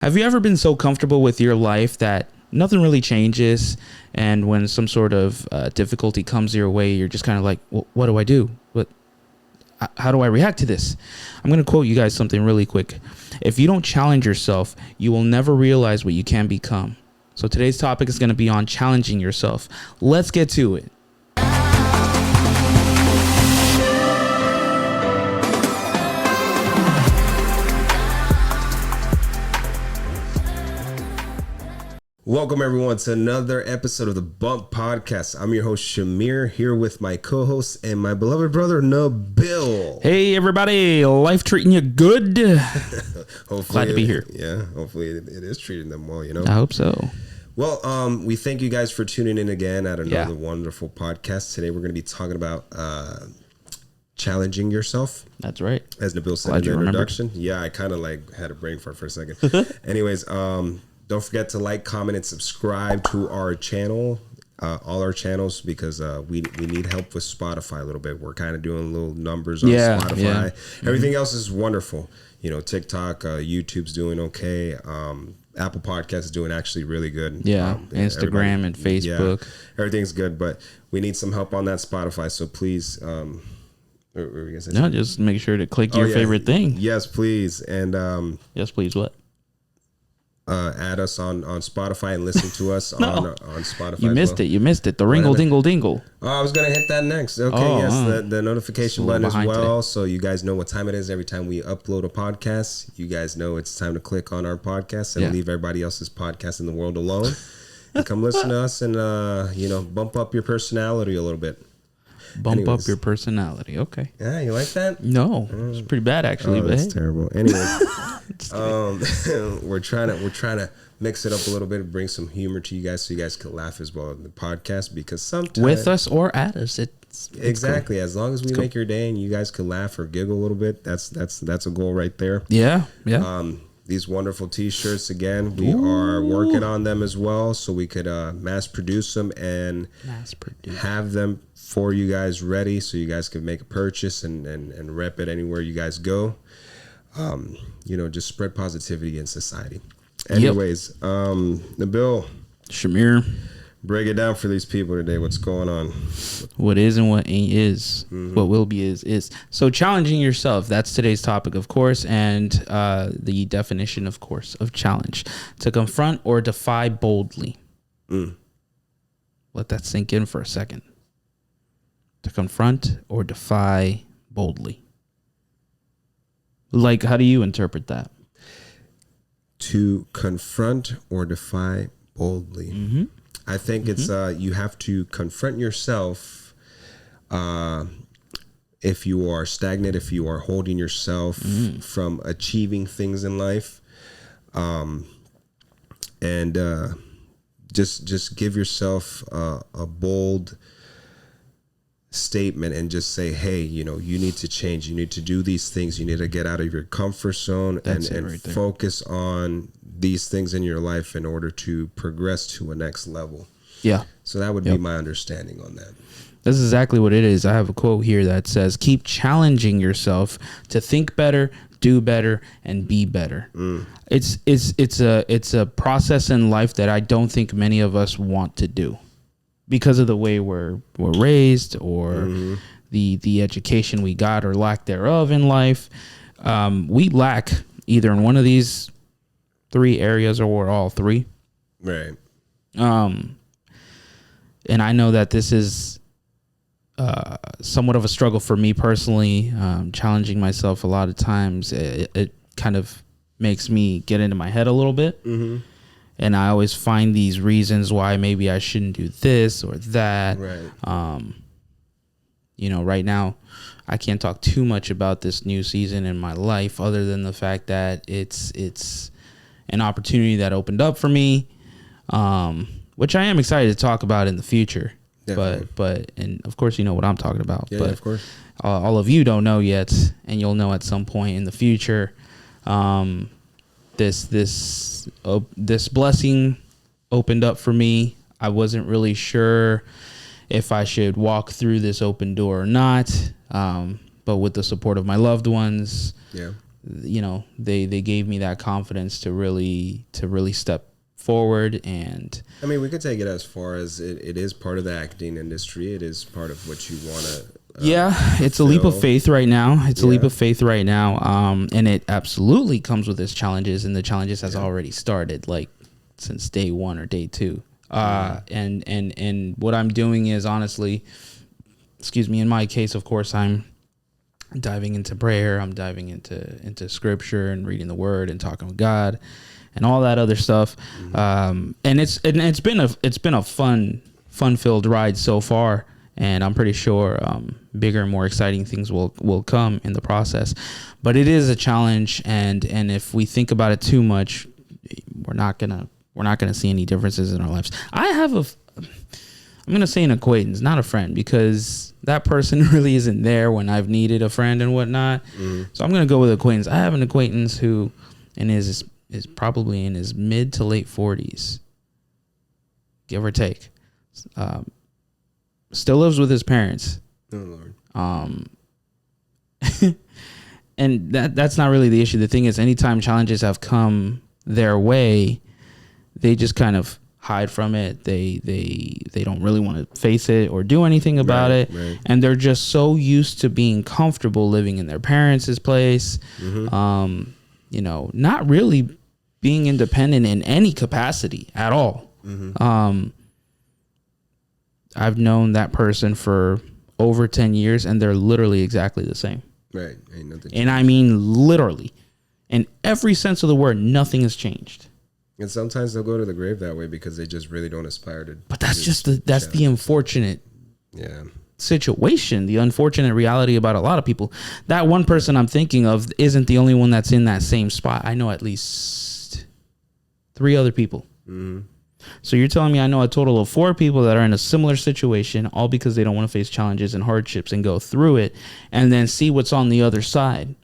Have you ever been so comfortable with your life that nothing really changes, and when some sort of difficulty comes your way, you're just kind of like, well, what do I do? How do I react to this? I'm going to quote you guys something really quick. If you don't challenge yourself, you will never realize what you can become. So today's topic is going to be on challenging yourself. Let's get to it. Welcome everyone to another episode of the Bump Podcast. I'm your host Shamir, here with my co-host and my beloved brother Nabil. Hey everybody, life treating you good? Hopefully, glad to be here. Yeah, hopefully it is treating them well, you know. I hope so. Well, we thank you guys for tuning in again at another wonderful podcast. Today we're going to be talking about challenging yourself. That's right. As Nabil said in the introduction. Yeah, I kind of like had a brain fart for a second. Anyways, don't forget to like, comment, and subscribe to our channel, all our channels, because we need help with Spotify a little bit. We're kind of doing little numbers on Spotify. Yeah. Everything else is wonderful. You know, TikTok, YouTube's doing okay. Apple Podcast is doing actually really good. Yeah, Instagram and Facebook. Yeah, everything's good, but we need some help on that Spotify. So please, just make sure to click your favorite thing. Yes, please. And yes, please. What? Add us on Spotify and listen to us on Spotify. You missed it. You missed it. The ringle dingle dingle. Oh, I was gonna hit that next. Okay, the notification button as well, so you guys know what time it is every time we upload a podcast. You guys know it's time to click on our podcast and leave everybody else's podcast in the world alone, and come listen to us and bump up your personality a little bit. Bump up your personality. Okay. Yeah, you like that? No, it's pretty bad actually. That's terrible. Anyways, we're trying to mix it up a little bit, bring some humor to you guys, so you guys can laugh as well in the podcast. Because sometimes with us or at us, it's exactly cool. As long as we make your day and you guys can laugh or giggle a little bit, that's a goal right there. Yeah. These wonderful T-shirts again, we are working on them as well, so we could mass produce them and have them for you guys ready, so you guys can make a purchase and rep it anywhere you guys go. Just spread positivity in society. Anyways, Nabil, Shamir, break it down for these people today. What's going on? What is and what ain't is. Mm-hmm. What will be is. So challenging yourself. That's today's topic, of course, and the definition, of course, of challenge: to confront or defy boldly. Let that sink in for a second. To confront or defy boldly. Like, how do you interpret that? To confront or defy boldly. Mm-hmm. I think it's you have to confront yourself if you are stagnant, if you are holding yourself from achieving things in life, and just give yourself a bold statement and just say, hey, you need to change, you need to do these things, you need to get out of your comfort zone and focus on these things in your life in order to progress to a next level. Yeah. So that would be my understanding on that. This is exactly what it is. I have a quote here that says, keep challenging yourself to think better, do better, and be better. It's a process in life that I don't think many of us want to do, because of the way we're raised, or the education we got or lack thereof in life. We lack either in one of these three areas or all three. Right. And I know that this is somewhat of a struggle for me personally. Challenging myself a lot of times, it kind of makes me get into my head a little bit. Mm-hmm. And I always find these reasons why maybe I shouldn't do this or that. Right. Right now, I can't talk too much about this new season in my life, other than the fact that it's an opportunity that opened up for me, which I am excited to talk about in the future. Definitely. But and of course, you know what I'm talking about. Yeah, but of course. All of you don't know yet, and you'll know at some point in the future. This blessing opened up for me. I wasn't really sure if I should walk through this open door or not. But with the support of my loved ones, you know, they gave me that confidence to really step forward. And I mean, we could take it as far as it is part of the acting industry. It is part of what you want to. It's a leap of faith right now. It's a leap Yeah. of faith right now. And it absolutely comes with its challenges, and the challenges has already started, like since day one or day two. And what I'm doing is, honestly, excuse me, in my case, of course, I'm diving into prayer. I'm diving into scripture and reading the word and talking with God and all that other stuff. And it's been a fun filled ride so far. And I'm pretty sure bigger and more exciting things will come in the process. But it is a challenge, and if we think about it too much, we're not gonna see any differences in our lives. I'm gonna say an acquaintance, not a friend, because that person really isn't there when I've needed a friend and whatnot. So I'm gonna go with acquaintance. I have an acquaintance who, is probably in his mid to late 40s, give or take. Still lives with his parents. Oh Lord. And that's not really the issue. The thing is, anytime challenges have come their way, they just kind of hide from it. They don't really want to face it or do anything about it. Right. And they're just so used to being comfortable living in their parents' place. You know, not really being independent in any capacity at all. I've known that person for over 10 years, and they're literally exactly the same. Right. Ain't nothing. And I mean, literally, in every sense of the word, nothing has changed. And sometimes they'll go to the grave that way because they just really don't aspire to. But that's just the unfortunate situation, the unfortunate reality about a lot of people. That one person I'm thinking of isn't the only one that's in that same spot. I know at least 3 other people. So you're telling me I know a total of 4 people that are in a similar situation, all because they don't want to face challenges and hardships and go through it and then see what's on the other side.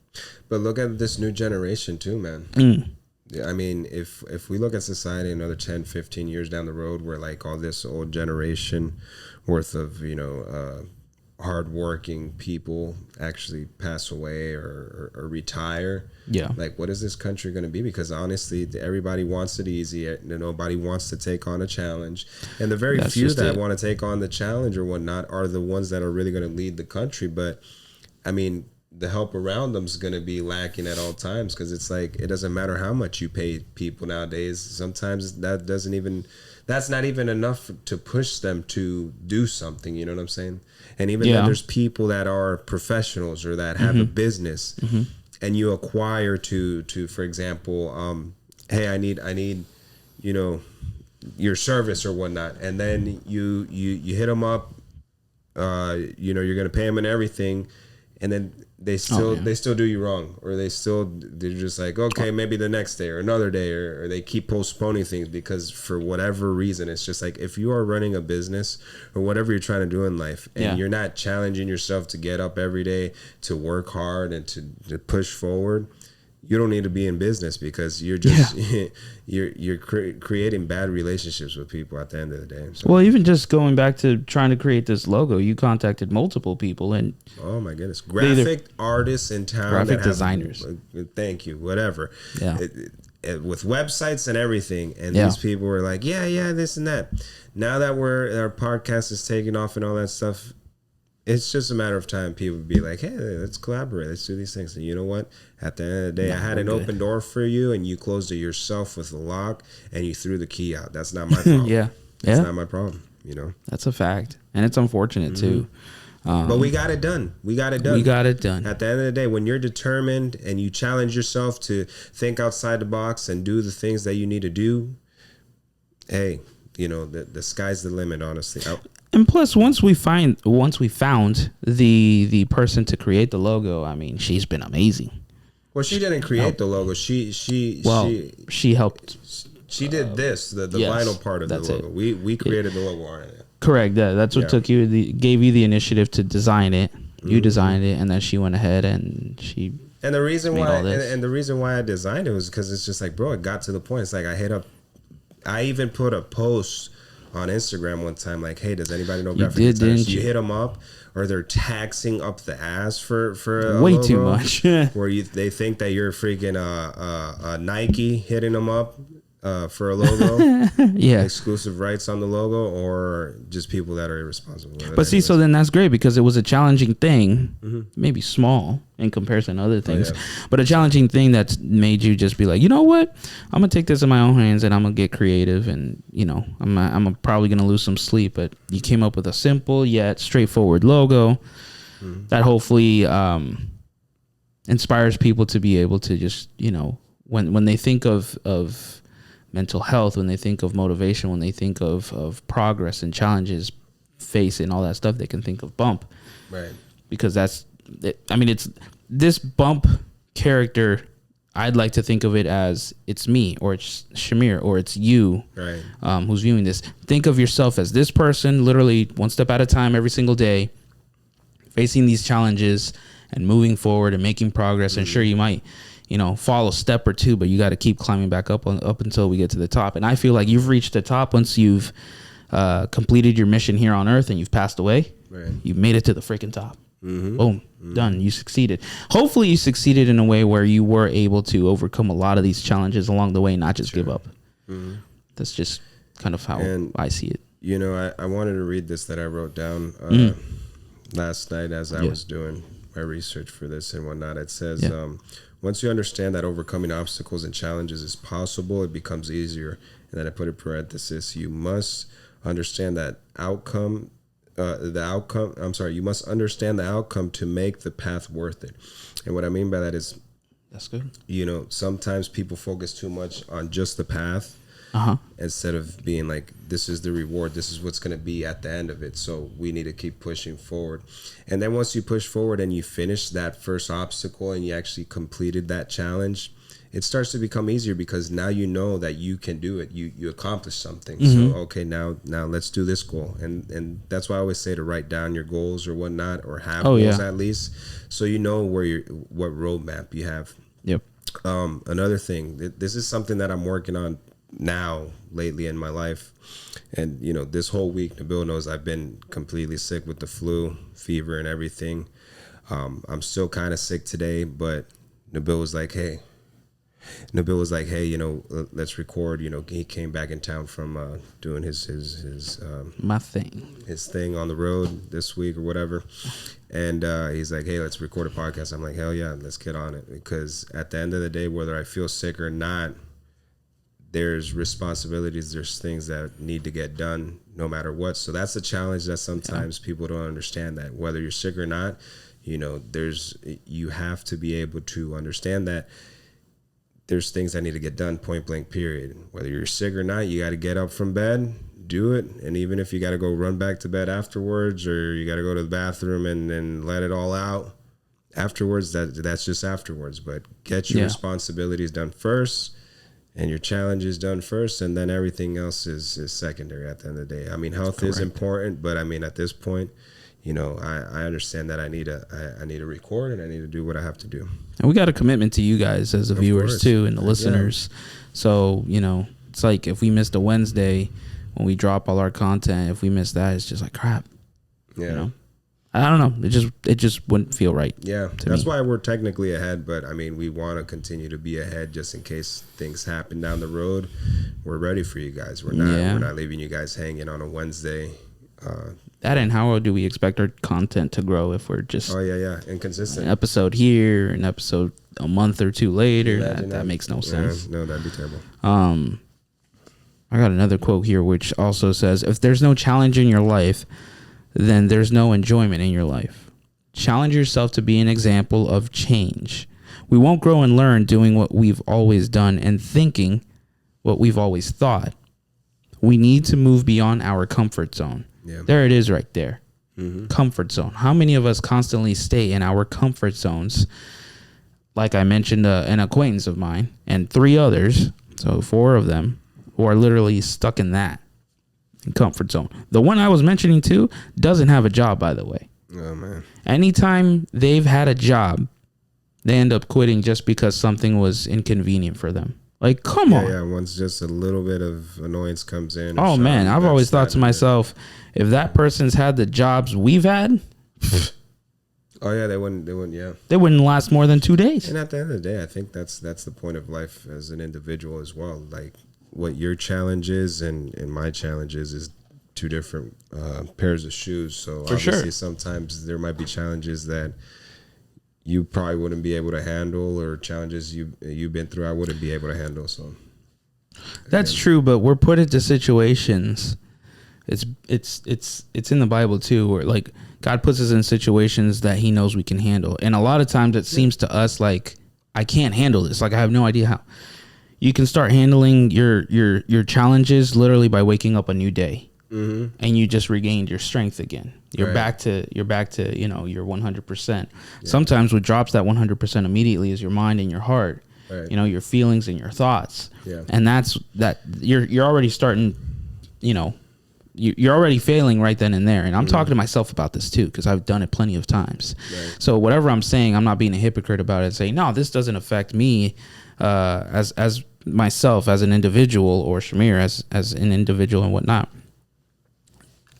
But look at this new generation too, man. I mean, if we look at society another 10, 15 years down the road, where like all this old generation worth of, hardworking people actually pass away or retire. Yeah. Like, what is this country going to be? Because honestly, everybody wants it easy. Nobody wants to take on a challenge. And the very few that want to take on the challenge or whatnot are the ones that are really going to lead the country. But I mean, the help around them is going to be lacking at all times, because it's like, it doesn't matter how much you pay people nowadays. Sometimes that's not even enough to push them to do something. You know what I'm saying? And even then there's people that are professionals or that have a business, and you acquire to for example, hey, I need, your service or whatnot. And then you hit them up, you're going to pay them and everything. And then they still do you wrong, or they're just like, okay, maybe the next day or another day, or they keep postponing things because for whatever reason. It's just like, if you are running a business or whatever you're trying to do in life, and you're not challenging yourself to get up every day, to work hard and to push forward, you don't need to be in business, because you're just you're creating bad relationships with people at the end of the day. So, well, even just going back to trying to create this logo, you contacted multiple people, and oh my goodness, graphic artists in town, graphic designers. Thank you, whatever. Yeah. With websites and everything, and these people were like, yeah, this and that. Now that our podcast is taking off and all that stuff, it's just a matter of time. People would be like, hey, let's collaborate. Let's do these things. And you know what? At the end of the day, I had an open door for you, and you closed it yourself with a lock, and you threw the key out. That's not my problem. That's not my problem, That's a fact. And it's unfortunate, too. But we got it done. We got it done. At the end of the day, when you're determined and you challenge yourself to think outside the box and do the things that you need to do, hey, the sky's the limit, honestly. And plus, once we found the person to create the logo, I mean, she's been amazing. Well, she didn't create the logo. She helped. She did this, the vinyl part of the logo. We created the logo on it. Correct. That's what gave you the initiative to design it. You designed it, and then she went ahead and she. And the reason why I designed it was because it's just like, bro, it got to the point. It's like I even put a post on Instagram one time, like, hey, does anybody know You graphic did, designers? didn't You you? hit them up, or they're taxing up the ass for a Way logo, too much. where they think that you're freaking Nike hitting them up for a logo, Yeah. exclusive rights on the logo, or just people that are irresponsible. But see, so then that's great because it was a challenging thing, maybe small in comparison to other things, but a challenging thing that's made you just be like, you know what, I'm gonna take this in my own hands and I'm gonna get creative, and you know, I'm probably gonna lose some sleep, but you came up with a simple yet straightforward logo that hopefully inspires people to be able to just, you know, when they think of mental health, when they think of motivation, when they think of progress and challenges face and all that stuff, they can think of Bump. right. Because that's, I mean, it's this Bump character. I'd like to think of it as it's me, or it's Shamir, or it's you, Right. who's viewing this. Think of yourself as this person, literally one step at a time, every single day, facing these challenges and moving forward and making progress. And sure, you might, you know, fall a step or two, but you got to keep climbing back up until we get to the top. And I feel like you've reached the top once you've completed your mission here on Earth and you've passed away. Right. You've made it to the freaking top. Boom, done. You succeeded. Hopefully you succeeded in a way where you were able to overcome a lot of these challenges along the way, not just give up. That's just kind of how I see it. You know, I wanted to read this that I wrote down last night as I was doing my research for this and whatnot. It says, once you understand that overcoming obstacles and challenges is possible, it becomes easier. And then I put in parenthesis, you must understand that you must understand the outcome to make the path worth it. And what I mean by that is, that's good. You know, sometimes people focus too much on just the path instead of being like, this is the reward, this is what's going to be at the end of it. So we need to keep pushing forward. And then once you push forward and you finish that first obstacle and you actually completed that challenge, it starts to become easier because now you know that you can do it. You accomplished something. So, okay, now let's do this goal. And that's why I always say to write down your goals or whatnot, or have goals at least, so you know what roadmap you have. Yep. Another thing, this is something that I'm working on now lately in my life. And, you know, this whole week, Nabil knows I've been completely sick with the flu, fever and everything. I'm still kind of sick today, but Nabil was like, hey, you know, let's record. You know, he came back in town from doing his thing on the road this week or whatever. And he's like, hey, let's record a podcast. I'm like, hell yeah, let's get on it. Because at the end of the day, whether I feel sick or not, there's responsibilities, there's things that need to get done no matter what. So that's a challenge that sometimes people don't understand, that whether you're sick or not, you know, you have to be able to understand that there's things that need to get done, point blank, period. Whether you're sick or not, you got to get up from bed, do it. And even if you got to go run back to bed afterwards, or you got to go to the bathroom and let it all out afterwards, that's just afterwards. But get your responsibilities done first and your challenges done first, and then everything else is secondary at the end of the day. I mean, health is important, but I mean, at this point, you know, I understand that I need to record and I need to do what I have to do. And we got a commitment to you guys as the viewers too, and the listeners. So, you know, it's like if we missed a Wednesday when we drop all our content, if we miss that, it's just like crap. Yeah. You know? I don't know. It just wouldn't feel right. Yeah. That's why we're technically ahead, but I mean, we want to continue to be ahead just in case things happen down the road. We're ready for you guys. We're not leaving you guys hanging on a Wednesday. That, and how do we expect our content to grow if we're just inconsistent? An episode here, an episode a month or two later. That makes no sense. No, that'd be terrible. I got another quote here which also says, if there's no challenge in your life, then there's no enjoyment in your life. Challenge yourself to be an example of change. We won't grow and learn doing what we've always done and thinking what we've always thought. We need to move beyond our comfort zone. Yeah. There it is right there. Comfort zone. How many of us constantly stay in our comfort zones? Like I mentioned, an acquaintance of mine and 3 others, so 4 of them, who are literally stuck in that comfort zone. The one I was mentioning too doesn't have a job, by the way. Oh man. Anytime they've had a job, they end up quitting just because something was inconvenient for them. Like, come on. Yeah, once just a little bit of annoyance comes in. Oh man, I've always thought to myself, if that person's had the jobs we've had, oh yeah, they wouldn't. Yeah, they wouldn't last more than 2 days. And at the end of the day, I think that's the point of life as an individual as well. Like what your challenge is and my challenge is two different pairs of shoes. So For obviously, sure. sometimes there might be challenges that you probably wouldn't be able to handle, or challenges you've been through I wouldn't be able to handle. So that's true, but we're put into situations. It's in the Bible too, where like God puts us in situations that He knows we can handle, and a lot of times it seems to us like I can't handle this. Like I have no idea how. You can start handling your challenges literally by waking up a new day, and you just regained your strength again. You're back to your 100%. Sometimes what drops that 100% immediately is your mind and your heart. Right. Your feelings and your thoughts. Yeah. And that's that you're already starting, you're already failing right then and there. And I'm talking to myself about this too, because I've done it plenty of times. Right. So whatever I'm saying, I'm not being a hypocrite about it and saying, no, this doesn't affect me as myself as an individual, or Shamir as an individual and whatnot.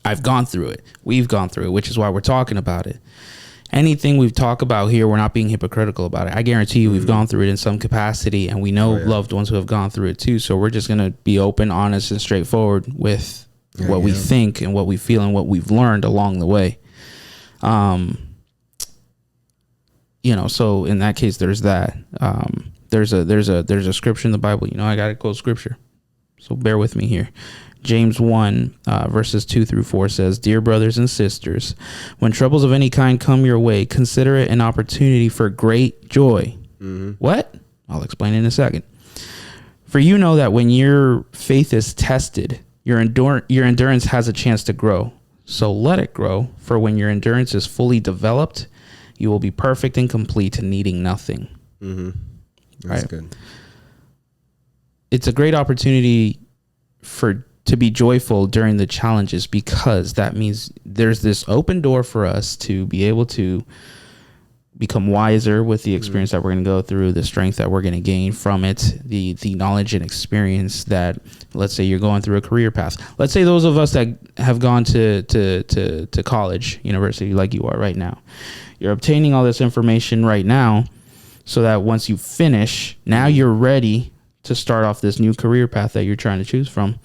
I've gone through it. We've gone through it, which is why we're talking about it. Anything we've talked about here, we're not being hypocritical about it. I guarantee you we've gone through it in some capacity, and we know loved ones who have gone through it too. So we're just going to be open, honest, and straightforward with what we think and what we feel and what we've learned along the way. So in that case, there's that. There's a scripture in the Bible. I got to quote scripture. So bear with me here. James 1 verses 2-4 says, "Dear brothers and sisters, when troubles of any kind come your way, consider it an opportunity for great joy." What? I'll explain in a second. "For you know that when your faith is tested, your endurance has a chance to grow. So let it grow, for when your endurance is fully developed, you will be perfect and complete, needing nothing." That's good. It's a great opportunity to be joyful during the challenges, because that means there's this open door for us to be able to become wiser with the experience that we're going to go through, the strength that we're going to gain from it, the knowledge and experience that, let's say you're going through a career path. Let's say those of us that have gone to college, university, like you are right now, you're obtaining all this information right now, so that once you finish, now you're ready to start off this new career path that you're trying to choose from,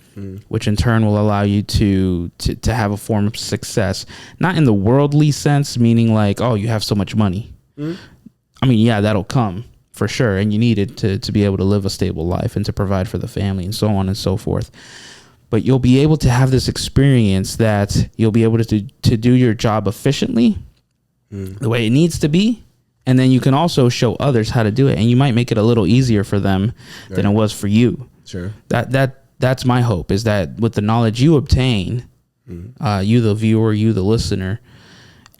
which in turn will allow you to have a form of success, not in the worldly sense, meaning like, oh, you have so much money. I mean, yeah, that'll come for sure, and you need it to be able to live a stable life and to provide for the family and so on and so forth. But you'll be able to have this experience that you'll be able to do your job efficiently, the way it needs to be. And then you can also show others how to do it, and you might make it a little easier for them than it was for you. Sure. That's my hope, is that with the knowledge you obtain, you the viewer, you the listener,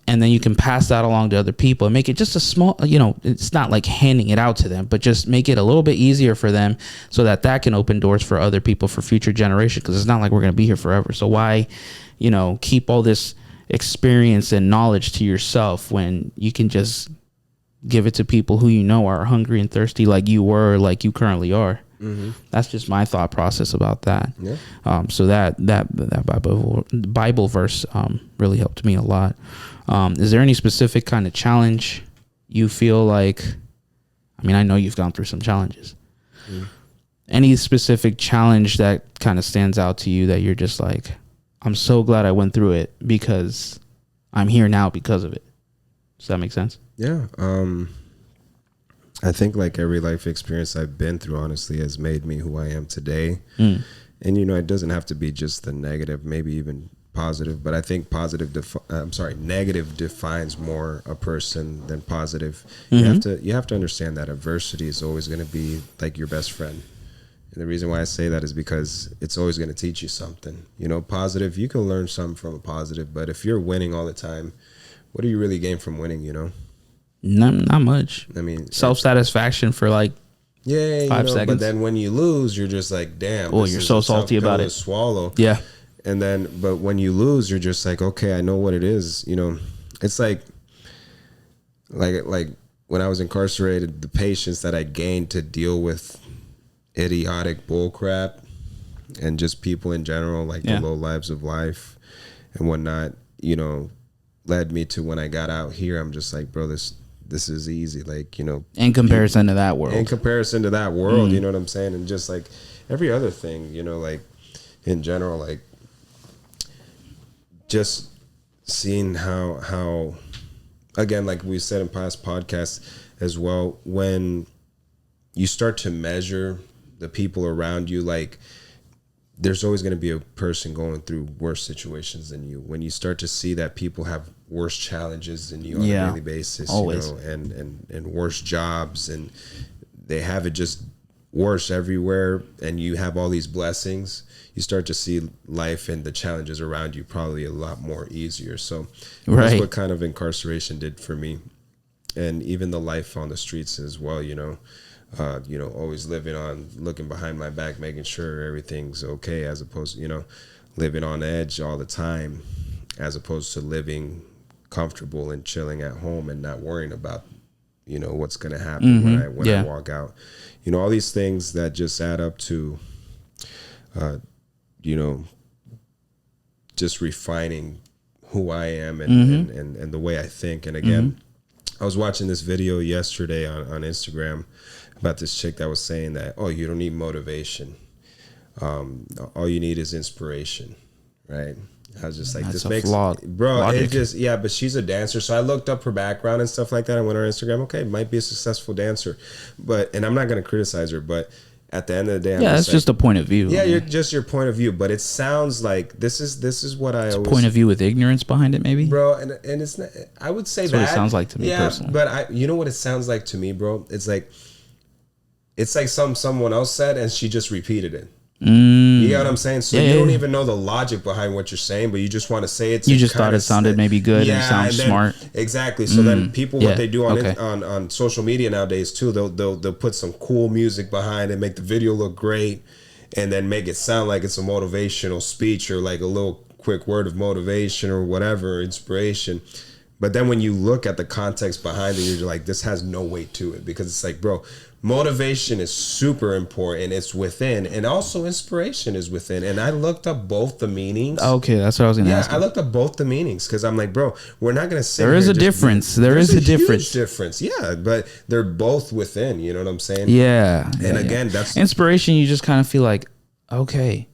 and then you can pass that along to other people and make it just a small, it's not like handing it out to them, but just make it a little bit easier for them, so that can open doors for other people for future generations. Because it's not like we're going to be here forever. So why, keep all this experience and knowledge to yourself when you can just give it to people who are hungry and thirsty, like you were, like you currently are. That's just my thought process about that. So that Bible verse really helped me a lot. Is there any specific kind of challenge you feel like? I mean, I know you've gone through some challenges. Any specific challenge that kind of stands out to you that you're just like, I'm so glad I went through it because I'm here now because of it? Does that make sense? Yeah. I think like every life experience I've been through, honestly, has made me who I am today. And, it doesn't have to be just the negative, maybe even positive, but I think negative defines more a person than positive. You have to understand that adversity is always going to be like your best friend. And the reason why I say that is because it's always going to teach you something. Positive, you can learn something from a positive, but if you're winning all the time, what do you really gain from winning, Not much. I mean, self-satisfaction for like 5 seconds. But then when you lose, you're just like, damn. Oh, you're so salty about it. Swallow. Yeah. And then, but when you lose, you're just like, okay, I know what it is. It's like when I was incarcerated, the patience that I gained to deal with idiotic bullcrap and just people in general, like the low lives of life and whatnot, you know, led me to when I got out here, I'm just like, bro, this is easy. Like, you know, in comparison to that world, you know what I'm saying? And just like every other thing, you know, like in general, like just seeing how again, like we said in past podcasts as well, when you start to measure the people around you, like there's always going to be a person going through worse situations than you. When you start to see that people have worse challenges than you on a daily basis, always. You know, and worse jobs, and they have it just worse everywhere, and you have all these blessings, you start to see life and the challenges around you probably a lot more easier. So that's what kind of incarceration did for me. And even the life on the streets as well, you know, always looking behind my back, making sure everything's okay, as opposed to, you know, living on edge all the time, as opposed to living comfortable and chilling at home and not worrying about, you know, what's going to happen when I walk out. You know, all these things that just add up to, you know, just refining who I am and the way I think. And again, I was watching this video yesterday on Instagram about this chick that was saying that, oh, you don't need motivation. All you need is inspiration, right? I was just like, that's this makes logic. It just, but she's a dancer. So I looked up her background and stuff like that. I went on her Instagram. Okay, might be a successful dancer, and I'm not going to criticize her, but at the end of the day, it's just a point of view. Yeah, your point of view, but it sounds like this is what I always point of view with ignorance behind it, maybe, bro. And it's not, I would say that's what it sounds like to me personally. But you know what it sounds like to me, bro? It's like someone else said, and she just repeated it. You get what I'm saying? So you don't even know the logic behind what you're saying, but you just want to say it. You just thought it sounded maybe good and sounds smart. Exactly. So then people, what they do on social media nowadays too, they'll put some cool music behind it, make the video look great, and then make it sound like it's a motivational speech or like a little quick word of motivation or whatever, inspiration. But then when you look at the context behind it, you're like, this has no weight to it, because it's like, bro, motivation is super important. It's within, and also inspiration is within. And I looked up both the meanings. Okay, that's what I was going to ask. I looked up both the meanings because I'm like, bro, we're not going to say there is a difference. There is a difference. Difference, yeah, but they're both within. You know what I'm saying? Yeah. And again, that's inspiration. You just kind of feel like, okay,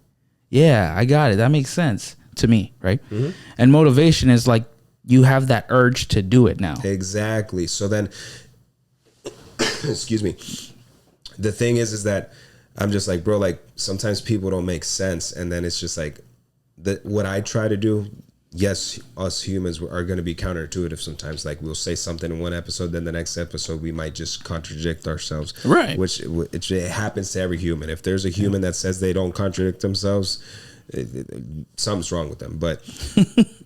yeah, I got it. That makes sense to me, right? And motivation is like you have that urge to do it now. Exactly. So then. Excuse me. The thing is that I'm just like, bro, like sometimes people don't make sense. And then it's just like what I try to do. Yes, us humans are going to be counterintuitive sometimes. Like we'll say something in one episode, then the next episode we might just contradict ourselves. Right. Which it happens to every human. If there's a human that says they don't contradict themselves, something's wrong with them. But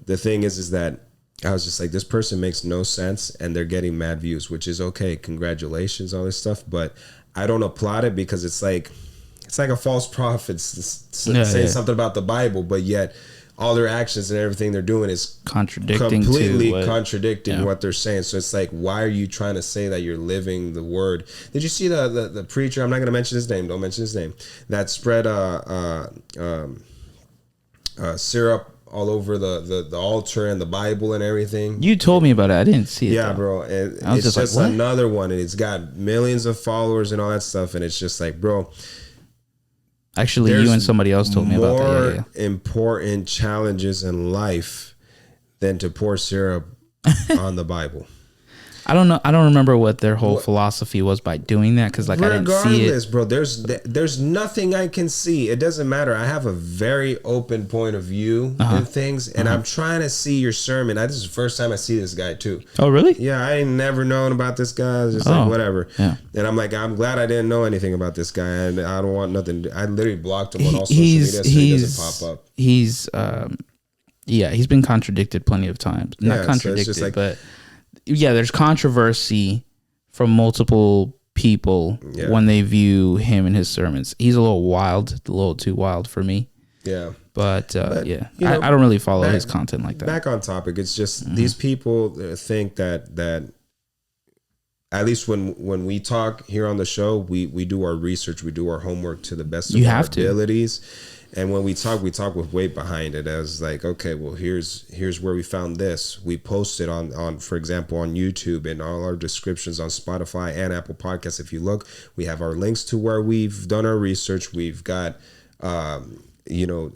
the thing is that I was just like, this person makes no sense, and they're getting mad views, which is okay. Congratulations, all this stuff. But I don't applaud it because it's like a false prophet saying something about the Bible, but yet all their actions and everything they're doing is completely contradicting what they're saying. So it's like, why are you trying to say that you're living the word? Did you see the preacher? I'm not going to mention his name. Don't mention his name. That spread syrup all over the altar and the Bible and everything. You told me about it. I didn't see it. Yeah, bro. It's just like, another one, and it's got millions of followers and all that stuff. And it's just like, bro. Actually, you and somebody else told me about that. More important challenges in life than to pour syrup on the Bible. I don't know. I don't remember what their whole philosophy was by doing that, because like I didn't see it. Bro, there's nothing I can see. It doesn't matter. I have a very open point of view in things, and I'm trying to see your sermon. This is the first time I see this guy too. Oh, really? Yeah, I ain't never known about this guy. I was just like, whatever. Yeah. And I'm like, I'm glad I didn't know anything about this guy, and I don't want nothing. I literally blocked him on all social media so he doesn't pop up. He's been contradicted plenty of times. Not contradicted, so but. Yeah, there's controversy from multiple people when they view him and his sermons. He's a little wild, a little too wild for me. Yeah. But I don't really follow his content like that. Back on topic, it's just these people think that at least when we talk here on the show, we do our research, we do our homework to the best of You our have to. abilities. And when we talk with weight behind it. As like, okay, well, here's where we found this. We post it on for example on YouTube, and all our descriptions on Spotify and Apple Podcasts. If you look, we have our links to where we've done our research. We've got you know,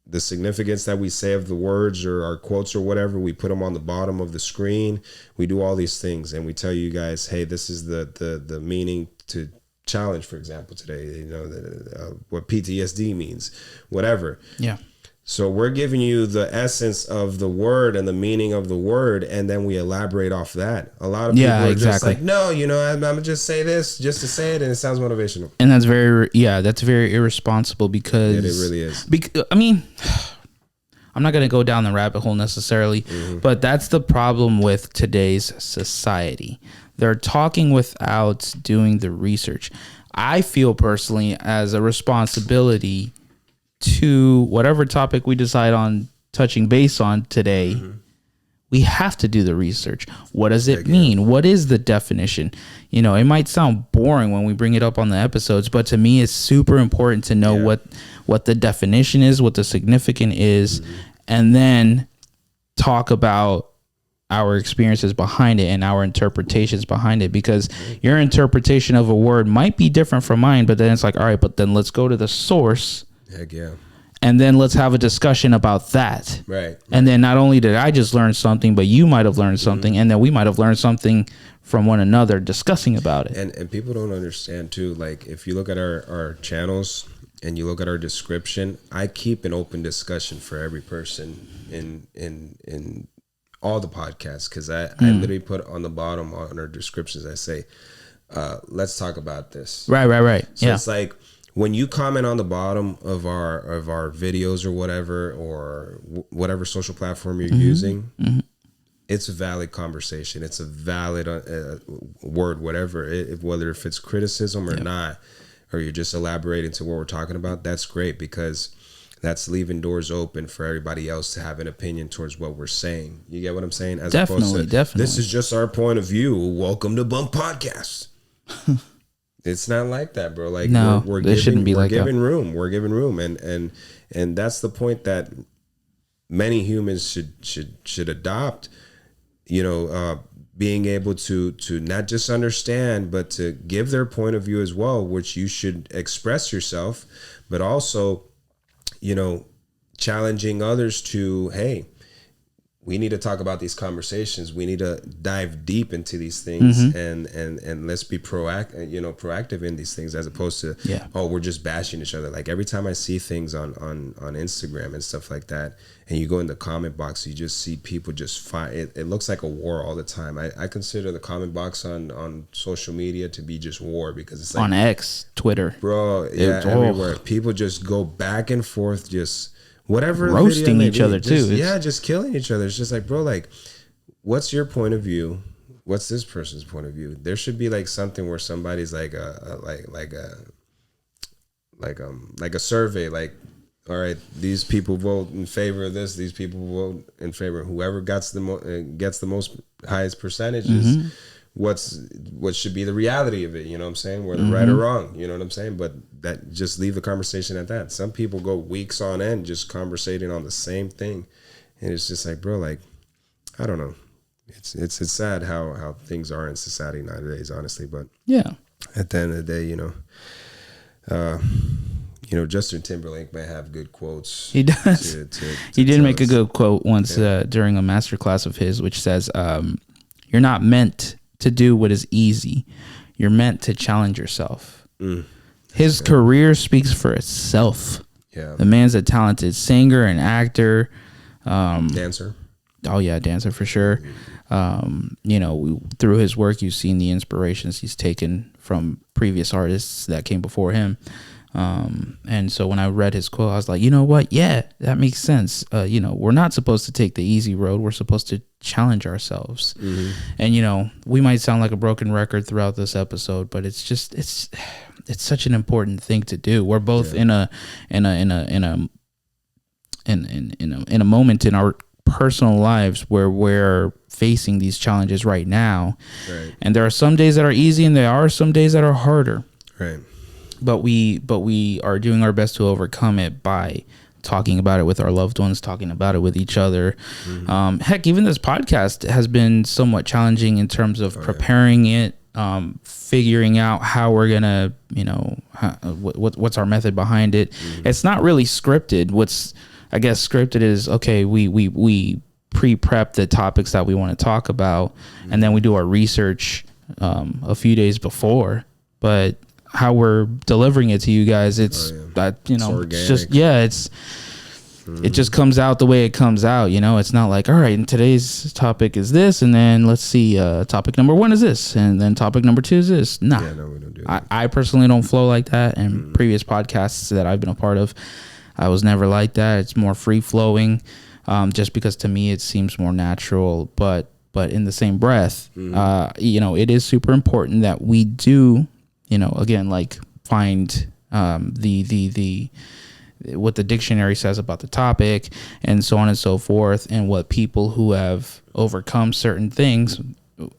the significance that we say of the words or our quotes or whatever. We put them on the bottom of the screen. We do all these things, and we tell you guys, hey, this is the meaning to challenge, for example, today, you know, what PTSD means, whatever. Yeah. So we're giving you the essence of the word and the meaning of the word, and then we elaborate off that. A lot of people are just like, no, you know, I'm gonna just say this just to say it, and it sounds motivational. And that's very irresponsible, because it really is. I mean, I'm not gonna go down the rabbit hole necessarily, but that's the problem with today's society. They're talking without doing the research. I feel personally as a responsibility to whatever topic we decide on touching base on today, we have to do the research. What does it mean? What is the definition? You know, it might sound boring when we bring it up on the episodes, but to me, it's super important to know what the definition is, what the significance is, and then talk about our experiences behind it and our interpretations behind it, because your interpretation of a word might be different from mine, but then it's like, all right, but then let's go to the source. Heck yeah. And then let's have a discussion about that. Right. And then not only did I just learn something, but you might have learned something, and then we might have learned something from one another discussing about it. And people don't understand too, like if you look at our channels and you look at our description, I keep an open discussion for every person in all the podcasts, because I literally put on the bottom on our descriptions, I say, let's talk about this. Right. So it's like when you comment on the bottom of our videos or whatever social platform you're using, it's a valid conversation. It's a valid word, whatever, whether if it's criticism or not, or you're just elaborating to what we're talking about, that's great, because that's leaving doors open for everybody else to have an opinion towards what we're saying. You get what I'm saying? As Definitely. This is just our point of view. Welcome to Bump Podcast. It's not like that, bro. Like, no, we're giving room. We're giving room, and that's the point that many humans should adopt. You know, being able to not just understand, but to give their point of view as well, which you should express yourself, but also, you know, challenging others to, hey, we need to talk about these conversations. We need to dive deep into these things, and let's be proactive in these things, as opposed to, oh, we're just bashing each other. Like every time I see things on Instagram and stuff like that, and you go in the comment box, you just see people just fight. It looks like a war all the time. I consider the comment box on social media to be just war, because it's like on X, Twitter, bro, everywhere. People just go back and forth, just whatever, roasting each other too. Just killing each other. It's just like, bro, like, what's your point of view? What's this person's point of view? There should be like something where somebody's like like a survey, like, all right, these people vote in favor of this, these people vote in favor of whoever gets the most highest percentages. What should be the reality of it, you know what I'm saying? Whether right or wrong, you know what I'm saying? But that, just leave the conversation at that. Some people go weeks on end just conversating on the same thing, and it's just like, bro, like, I don't know. It's sad how things are in society nowadays, honestly. But at the end of the day, Justin Timberlake may have good quotes. He does. He did make a good quote once during a masterclass of his, which says, "You're not meant to do what is easy. You're meant to challenge yourself." His career speaks for itself. Yeah, the man's a talented singer and actor, dancer. Oh yeah, dancer for sure. Through his work, you've seen the inspirations he's taken from previous artists that came before him. And so when I read his quote, I was like, you know what? Yeah, that makes sense. We're not supposed to take the easy road. We're supposed to challenge ourselves. And, we might sound like a broken record throughout this episode, but it's just, it's such an important thing to do. We're both in a moment in our personal lives where we're facing these challenges right now. Right. And there are some days that are easy and there are some days that are harder. Right. But we are doing our best to overcome it by talking about it with our loved ones, talking about it with each other. Mm-hmm. Heck, even this podcast has been somewhat challenging in terms of preparing it, figuring out how we're gonna, what's our method behind it. Mm-hmm. It's not really scripted. What's, I guess, scripted is, okay, we pre-prep the topics that we want to talk about, mm-hmm. and then we do our research a few days before. But how we're delivering it to you guys, it's that, it's just, it just comes out the way it comes out. It's not like, all right, and today's topic is this, and then let's see, topic number 1 is this, and then topic number 2 is this. Nah, no, we don't do that. I personally don't flow like that. And previous podcasts that I've been a part of, I was never like that. It's more free flowing, just because to me it seems more natural. But in the same breath, it is super important that we do, again, like find the what the dictionary says about the topic and so on and so forth, and what people who have overcome certain things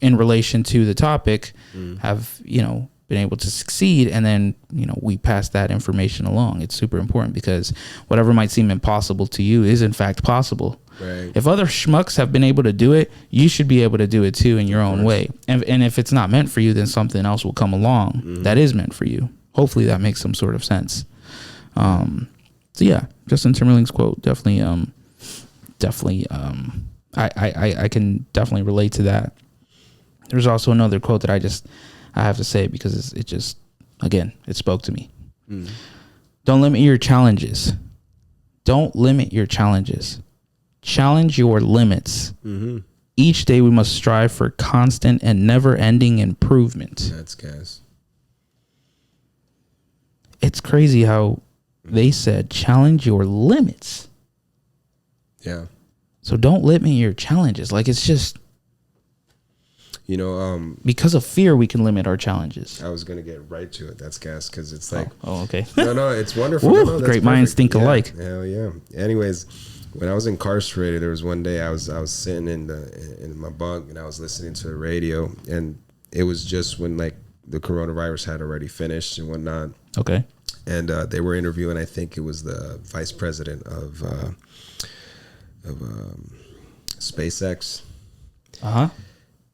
in relation to the topic have, been able to succeed. And then, we pass that information along. It's super important because whatever might seem impossible to you is in fact possible. Right. If other schmucks have been able to do it, you should be able to do it too in your own way. And if it's not meant for you, then something else will come along that is meant for you. Hopefully that makes some sort of sense. So yeah, Justin Timberlake's quote definitely, I can definitely relate to that. There's also another quote that I have to say because it just, again, it spoke to me. Don't limit your challenges. Don't limit your challenges. Challenge your limits. Mm-hmm. Each day we must strive for constant and never-ending improvement. That's gas. It's crazy how they said challenge your limits. Yeah. So don't limit your challenges. Like, it's just, because of fear, we can limit our challenges. I was going to get right to it. That's gas, because it's like... Oh, okay. No, it's wonderful. Woo, no, great minds think alike. Hell yeah. Anyways, when I was incarcerated, there was one day I was sitting in my bunk, and I was listening to the radio, and it was just when, like, the coronavirus had already finished and whatnot. Okay. And they were interviewing, I think it was the vice president of SpaceX. Uh-huh.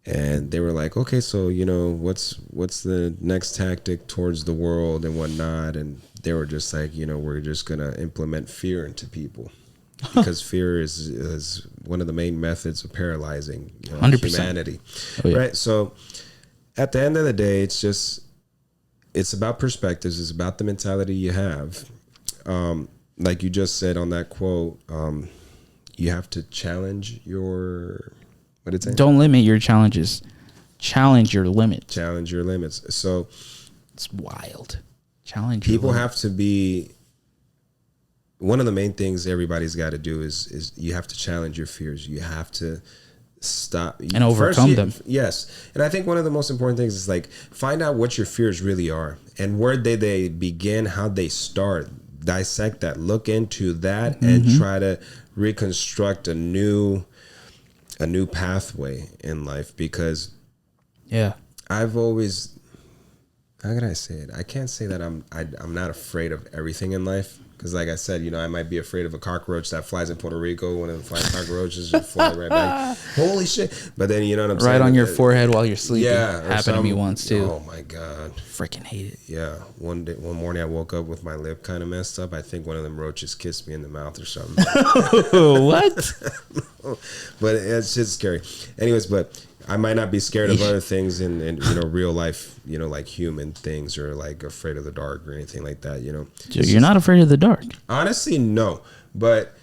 And they were like, okay, so, what's the next tactic towards the world and whatnot? And they were just like, we're just going to implement fear into people. Because fear is one of the main methods of paralyzing 100%. Humanity. Oh, yeah. Right? So at the end of the day, it's about perspectives. It's about the mentality you have. Like you just said on that quote, you have to challenge your... What did it say? Don't limit your challenges. Challenge your limits. Challenge your limits. So it's wild. Challenge. People have to be. One of the main things everybody's got to do is you have to challenge your fears. You have to stop and overcome them. Yes, and I think one of the most important things is like find out what your fears really are and where did they begin, how they start. Dissect that. Look into that and try to reconstruct a new pathway in life, because I've always, how can I say it? I can't say that I'm not afraid of everything in life, because like I said, I might be afraid of a cockroach that flies in Puerto Rico. One of the flying cockroaches just fly right back. Holy shit. But then, you know what I'm saying? Right on your forehead while you're sleeping. Yeah. Happened to me once too. Oh my God. Freaking hate it. Yeah. One morning I woke up with my lip kind of messed up. I think one of them roaches kissed me in the mouth or something. What? But it's just scary. Anyways, but I might not be scared of other things in real life, like human things, or like afraid of the dark or anything like that, You're not afraid of the dark? Honestly, no. But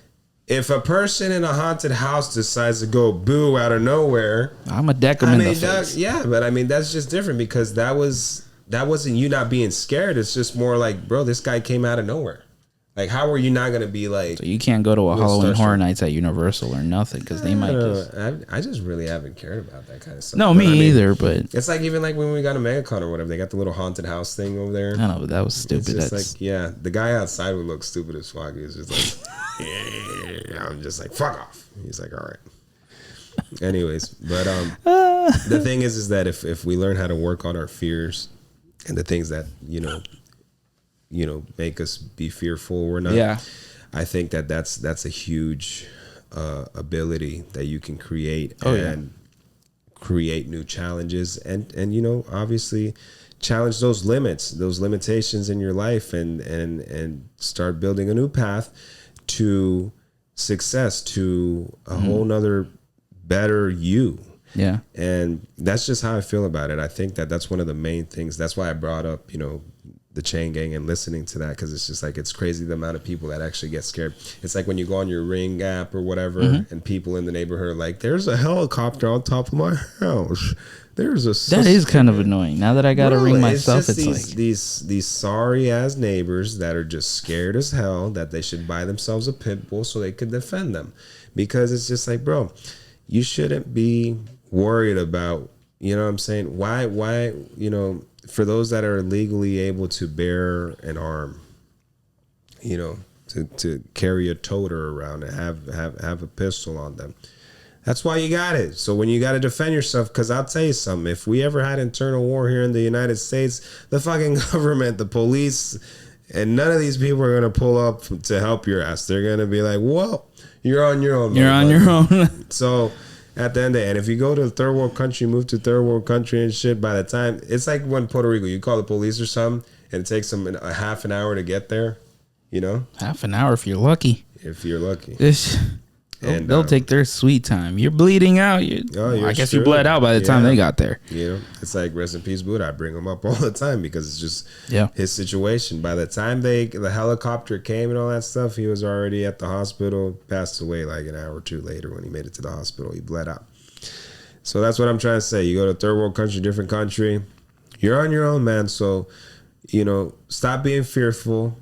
if a person in a haunted house decides to go boo out of nowhere, I'm gonna deck them in the face. Yeah, but I mean that's just different, because that wasn't you not being scared. It's just more like, bro, this guy came out of nowhere. Like, how are you not gonna be like? So you can't go to a Halloween Horror Nights at Universal or nothing because they might just. I just really haven't cared about that kind of stuff. No, me either. But it's like even like when we got a MegaCon or whatever, they got the little haunted house thing over there. I know, but that was stupid. It's just like, yeah, the guy outside would look stupid as fuck. He was just like, I'm just like, fuck off. He's like, all right. Anyways, but the thing is that if we learn how to work on our fears and the things that make us be fearful or not. Yeah, I think that's a huge ability that you can create create new challenges and obviously challenge those limitations in your life and start building a new path to success, to a whole nother better you. Yeah. And that's just how I feel about it. I think that's one of the main things. That's why I brought up, the chain gang and listening to that, because it's just like, it's crazy the amount of people that actually get scared. It's like when you go on your Ring app or whatever, and people in the neighborhood are like, there's a helicopter on top of my house. That is kind of annoying. Now that I got a Ring myself, it's like these sorry ass neighbors that are just scared as hell that they should buy themselves a pit bull so they could defend them. Because it's just like, bro, you shouldn't be worried about, what I'm saying? Why, for those that are legally able to bear an arm, to carry a toter around and have a pistol on them. That's why you got it. So when you got to defend yourself, because I'll tell you something, if we ever had internal war here in the United States, the fucking government, the police, and none of these people are going to pull up to help your ass. They're going to be like, well, you're on your own. You're on your own. So at the end of the day, and if you go to a third world country, move to third world country and shit, by the time, it's like when Puerto Rico, you call the police or something, and it takes them a half an hour to get there, Half an hour if you're lucky. If you're lucky. And they'll take their sweet time. You're bleeding out. I guess you bled out by the time they got there. It's like rest in peace, Buddha. I bring him up all the time because it's just his situation. By the time the helicopter came and all that stuff, he was already at the hospital, passed away like an hour or two later when he made it to the hospital. He bled out. So that's what I'm trying to say. You go to a third world country, different country, you're on your own, man. So, stop being fearful.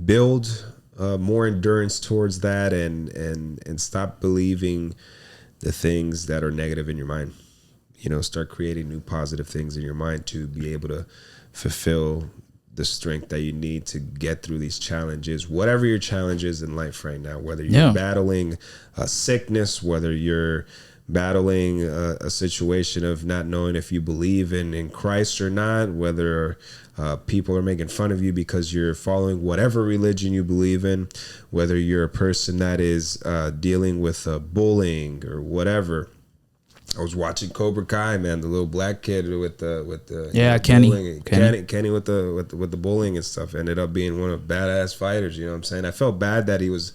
Build more endurance towards that and stop believing the things that are negative in your mind. Start creating new positive things in your mind to be able to fulfill the strength that you need to get through these challenges, whatever your challenge is in life right now, whether you're battling a sickness, whether you're battling a situation of not knowing if you believe in Christ or not, whether people are making fun of you because you're following whatever religion you believe in, whether you're a person that is dealing with bullying or whatever. I was watching Cobra Kai, man, the little black kid with the Kenny with the bullying and stuff ended up being one of the badass fighters. You know what I'm saying? I felt bad that he was.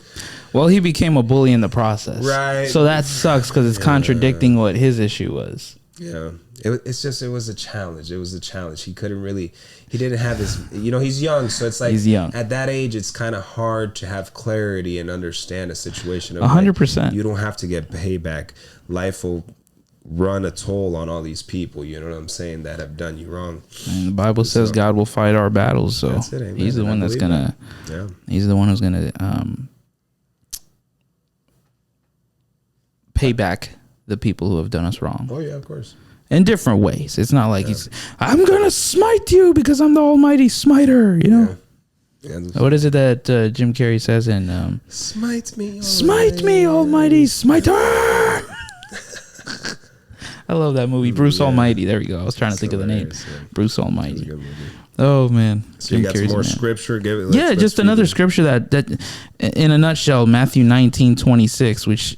Well, he became a bully in the process, right? So that sucks because it's contradicting what his issue was. Yeah, it was a challenge. It was a challenge. He didn't have his. He's young, so it's like he's young. At that age, it's kind of hard to have clarity and understand a situation. 100%. You don't have to get payback. Life will run a toll on all these people, you know what I'm saying, that have done you wrong. And the Bible says God will fight our battles, so he's the one that's gonna he's the one who's gonna pay back the people who have done us wrong. Oh yeah, of course. In different ways. It's not like I'm gonna smite you because I'm the almighty smiter, Yeah. What is it that Jim Carrey says in Smite me, almighty smiter. I love that movie, Bruce Almighty. There we go. I was trying to think of the name. Bruce Almighty. Oh man. So you got some more scripture? Just another scripture that in a nutshell, Matthew 19:26, which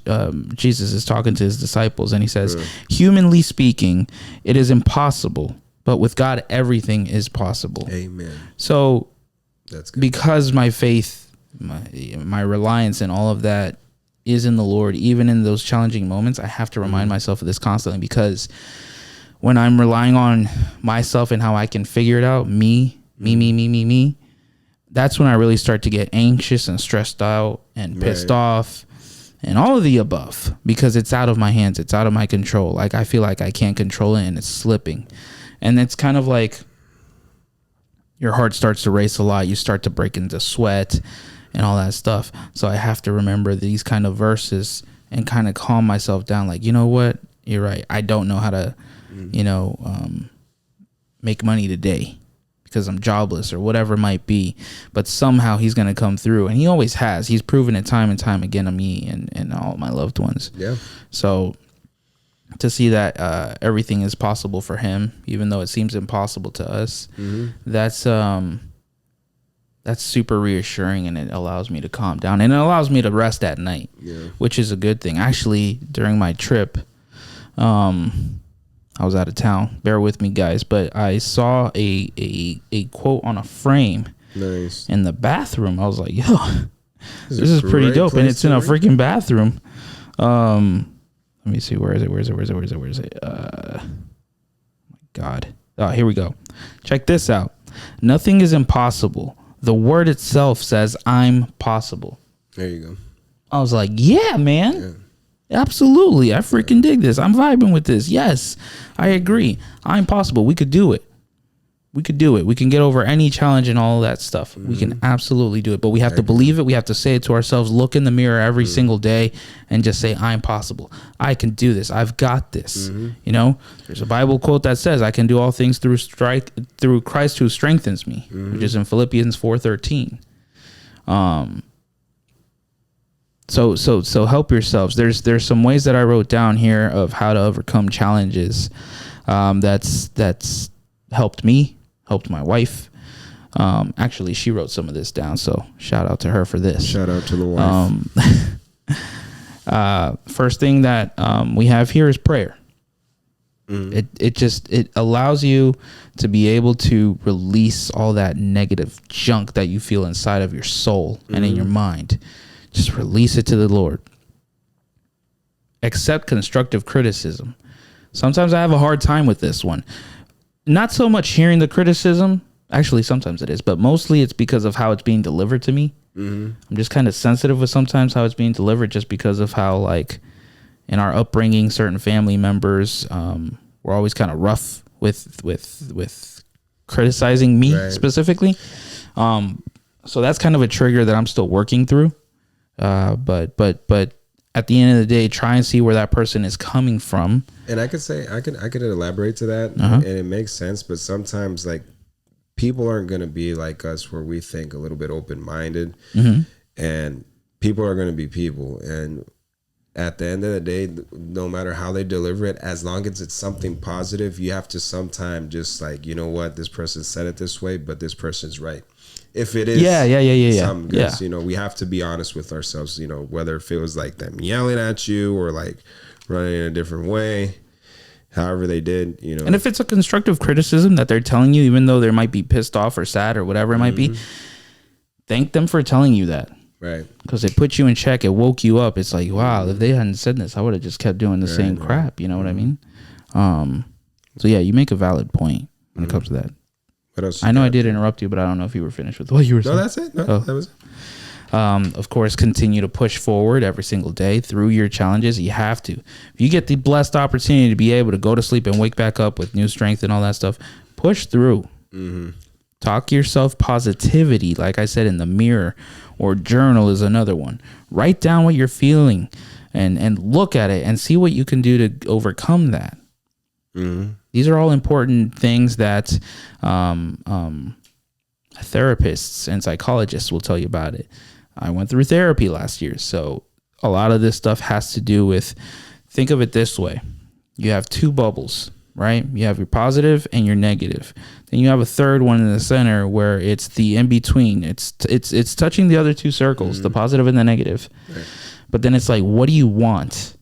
Jesus is talking to his disciples, and he says, humanly speaking, it is impossible, but with God everything is possible. Amen. So that's good. Because my faith, my reliance and all of that is in the Lord, even in those challenging moments, I have to remind myself of this constantly, because when I'm relying on myself and how I can figure it out, me, that's when I really start to get anxious and stressed out and pissed off and all of the above, because it's out of my hands. It's out of my control. Like I feel like I can't control it and it's slipping. And it's kind of like your heart starts to race a lot. You start to break into sweat and all that stuff. So I have to remember these kind of verses and kind of calm myself down. Like, you know what? You're right. I don't know how to, make money today because I'm jobless or whatever it might be. But somehow he's going to come through. And he always has. He's proven it time and time again to me and all my loved ones. Yeah. So to see that everything is possible for him, even though it seems impossible to us, that's super reassuring, and it allows me to calm down, and it allows me to rest at night, which is a good thing. Actually, during my trip, I was out of town. Bear with me, guys, but I saw a quote on a frame in the bathroom. I was like, yo, this is pretty dope, and it's in a freaking bathroom. Let me see. Where is it? My God. Oh, here we go. Check this out. Nothing is impossible. The word itself says I'm possible. There you go. I was like, yeah, man. Yeah. Absolutely. I freaking dig this. I'm vibing with this. Yes, I agree. I'm possible. We could do it. We can get over any challenge and all that stuff. We can absolutely do it, but we have to believe it. We have to say it to ourselves, look in the mirror every single day and just say, I'm possible. I can do this. I've got this. You know, there's a Bible quote that says, I can do all things through Christ who strengthens me, which is in Philippians 4:13. So help yourselves. There's some ways that I wrote down here of how to overcome challenges. That's helped me. Helped my wife. Actually, she wrote some of this down, so shout out to her for this. Shout out to the wife. First thing that we have here is prayer. It allows you to be able to release all that negative junk that you feel inside of your soul and in your mind. Just release it to the Lord. Accept constructive criticism. Sometimes I have a hard time with this one. Not so much hearing the criticism. Actually, sometimes it is, but mostly it's because of how it's being delivered to me. I'm just kind of sensitive with sometimes how it's being delivered, just because of how, like, in our upbringing, certain family members were always kind of rough with criticizing me specifically. So that's kind of a trigger that I'm still working through. But at the end of the day, try and see where that person is coming from. And I could say, I could elaborate to that, and it makes sense. But sometimes, like, people aren't going to be like us, where we think a little bit open-minded, and people are going to be people. And at the end of the day, no matter how they deliver it, as long as it's something positive, you have to sometimes just, like, you know what, this person said it this way, but this person's right. If it is, something good, you know, we have to be honest with ourselves, you know, whether it feels like them yelling at you or like running in a different way, however they did, you know. And if it's a constructive criticism that they're telling you, even though they might be pissed off or sad or whatever it might be, thank them for telling you that. Right. Because it put you in check. It woke you up. It's like, wow, if they hadn't said this, I would have just kept doing the same crap. You know what I mean? So yeah, you make a valid point when it comes to that. What else? I know I did interrupt you, but I don't know if you were finished with what you were saying. No, that's it. That was it. Of course, continue to push forward every single day through your challenges. You have to. If you get the blessed opportunity to be able to go to sleep and wake back up with new strength and all that stuff, push through. Talk yourself positivity, like I said, in the mirror, or journal is another one. Write down what you're feeling and look at it and see what you can do to overcome that. These are all important things that therapists and psychologists will tell you about it. I went through therapy last year, so a lot of this stuff has to do with, think of it this way. You have two bubbles, right? You have your positive and your negative. Then you have a third one in the center where it's the in-between. It's touching the other two circles, the positive and the negative. Right. But then it's like, what do you want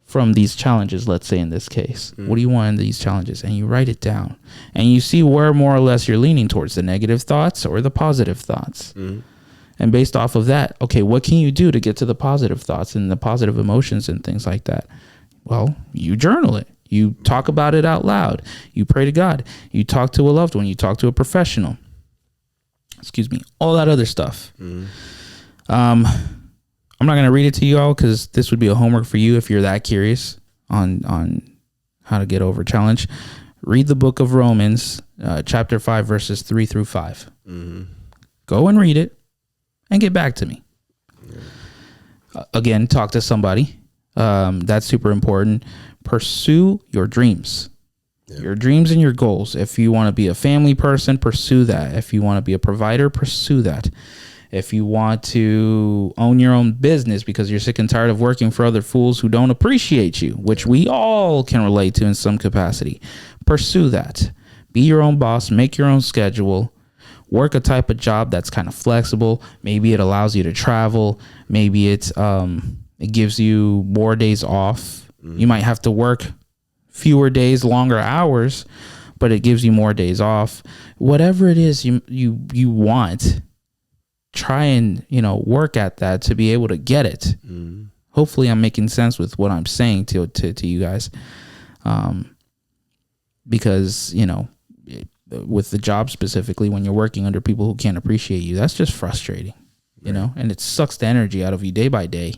from these challenges? Let's say in this case, what do you want in these challenges? And you write it down and you see where more or less you're leaning towards, the negative thoughts or the positive thoughts. And based off of that, okay, what can you do to get to the positive thoughts and the positive emotions and things like that? Well, you journal it. You talk about it out loud. You pray to God. You talk to a loved one. You talk to a professional. Excuse me. All that other stuff. I'm not going to read it to you all because this would be a homework for you if you're that curious on how to get over challenge. Read the book of Romans chapter 5, verses 3 through 5. Go and read it and get back to me. Again, talk to somebody. That's super important. Pursue your dreams. Your dreams and your goals. If you want to be a family person, pursue that. If you want to be a provider, pursue that. If you want to own your own business because you're sick and tired of working for other fools who don't appreciate you, which we all can relate to in some capacity, pursue that. Be your own boss, make your own schedule, work a type of job that's kind of flexible. Maybe it allows you to travel. Maybe it gives you more days off. You might have to work fewer days, longer hours, but it gives you more days off. Whatever it is you want, try and work at that to be able to get it. Hopefully I'm making sense with what I'm saying to you guys, because with the job specifically, when you're working under people who can't appreciate you, that's just frustrating, and it sucks the energy out of you day by day.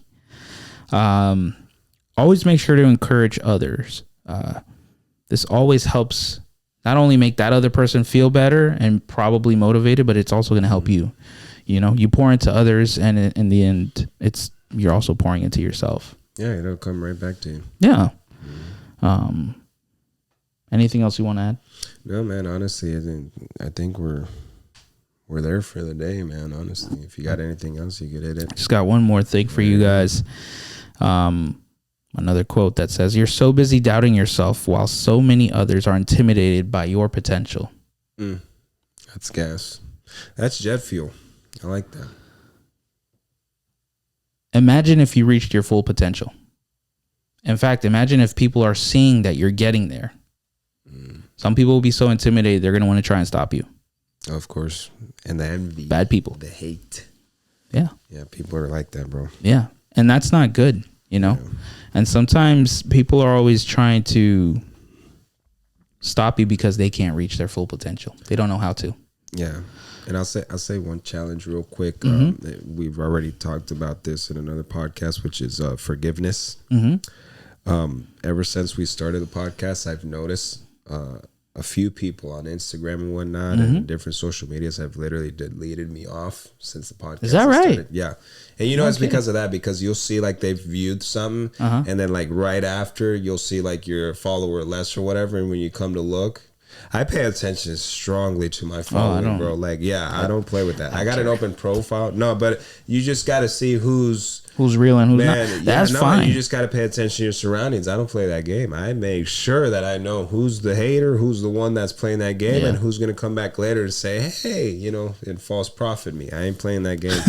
Always make sure to encourage others. This always helps not only make that other person feel better and probably motivated, but it's also going to help you. You pour into others, and in the end, you're also pouring into yourself. Yeah, it'll come right back to you. Yeah. Anything else you want to add? No, man. Honestly, I think we're there for the day, man. Honestly, if you got anything else, you could hit it. Just got one more thing for you guys. Another quote that says, "You're so busy doubting yourself while so many others are intimidated by your potential." That's gas. That's jet fuel. I like that. Imagine if you reached your full potential. In fact, imagine if people are seeing that you're getting there. Some people will be so intimidated, they're going to want to try and stop you. Of course. And the envy. Bad people. The hate. Yeah. Yeah, people are like that, bro. Yeah. And that's not good, Yeah. And sometimes people are always trying to stop you because they can't reach their full potential. They don't know how to. Yeah. And I'll say one challenge real quick. We've already talked about this in another podcast, which is forgiveness. Ever since we started the podcast, I've noticed a few people on Instagram and whatnot and different social medias have literally deleted me off since the podcast. Is that right? Started. Yeah. And it's because of that, because you'll see like they've viewed something and then like right after you'll see like your follower less or whatever. And when you come to look, I pay attention strongly to my following, bro. Like, I don't play with that. I got an open profile. No, but you just got to see who's real and who's not. That's fine. You just got to pay attention to your surroundings. I don't play that game. I make sure that I know who's the hater, who's the one that's playing that game, and who's going to come back later to say, hey, and false prophet me. I ain't playing that game.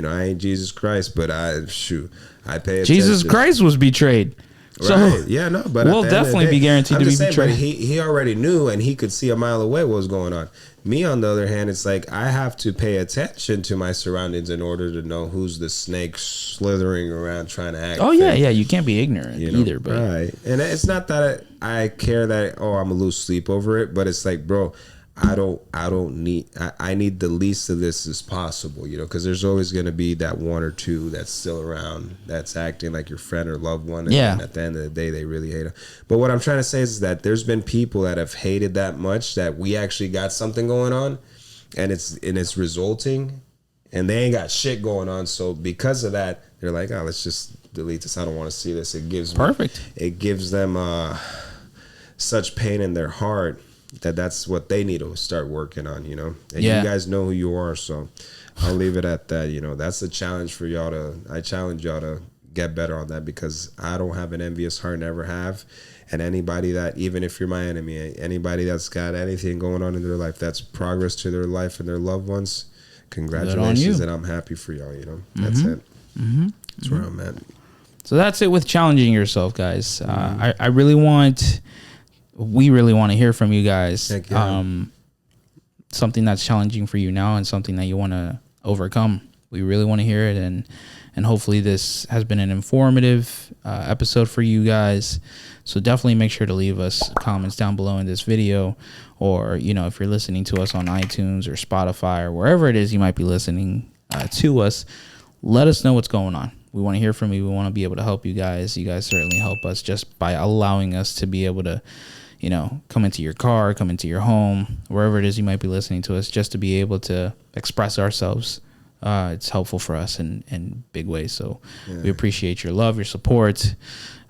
I ain't Jesus Christ, but I pay attention. Jesus Christ was betrayed. So right. But we'll definitely be guaranteed to be betrayed. But he already knew, and he could see a mile away what was going on. Me, on the other hand, it's like I have to pay attention to my surroundings in order to know who's the snake slithering around trying to act. Oh yeah, you can't be ignorant either. But right, and it's not that I care that I'm gonna lose sleep over it, but it's like, bro, I need the least of this as possible, because there's always going to be that one or two that's still around that's acting like your friend or loved one. And at the end of the day, they really hate them. But what I'm trying to say is that there's been people that have hated that much that we actually got something going on and it's resulting and they ain't got shit going on. So because of that, they're like, oh, let's just delete this. I don't want to see this. It gives them such pain in their heart that's what they need to start working on, and you guys know who you are, so I'll leave it at that. That's a challenge for y'all I challenge y'all to get better on that, because I don't have an envious heart, never have. And anybody that, even if you're my enemy, anybody that's got anything going on in their life that's progress to their life and their loved ones, congratulations, and I'm happy for y'all. That's it. That's where I'm at. So that's it with challenging yourself, guys. We really want to hear from you guys. Something that's challenging for you now and something that you want to overcome. We really want to hear it, and hopefully this has been an informative episode for you guys. So definitely make sure to leave us comments down below in this video, or if you're listening to us on iTunes or Spotify or wherever it is you might be listening to us, let us know what's going on. We want to hear from you. We want to be able to help you guys. You guys certainly help us just by allowing us to be able to come into your car, come into your home, wherever it is you might be listening to us, just to be able to express ourselves. It's helpful for us in big ways. So we appreciate your love, your support.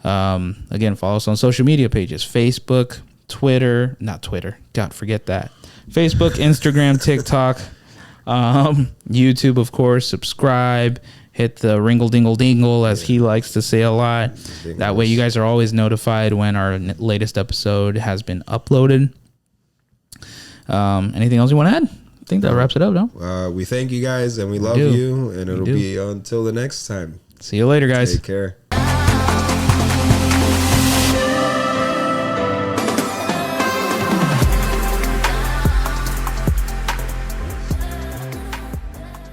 Again, follow us on social media pages, Facebook, not Twitter. God, forget that. Facebook, Instagram, TikTok, YouTube, of course. Subscribe. Hit the ringle dingle dingle, as he likes to say a lot. That way you guys are always notified when our latest episode has been uploaded. Anything else you want to add? I think that wraps it up, no? We thank you guys, and we love you, and it'll be until the next time. See you later, guys. Take care.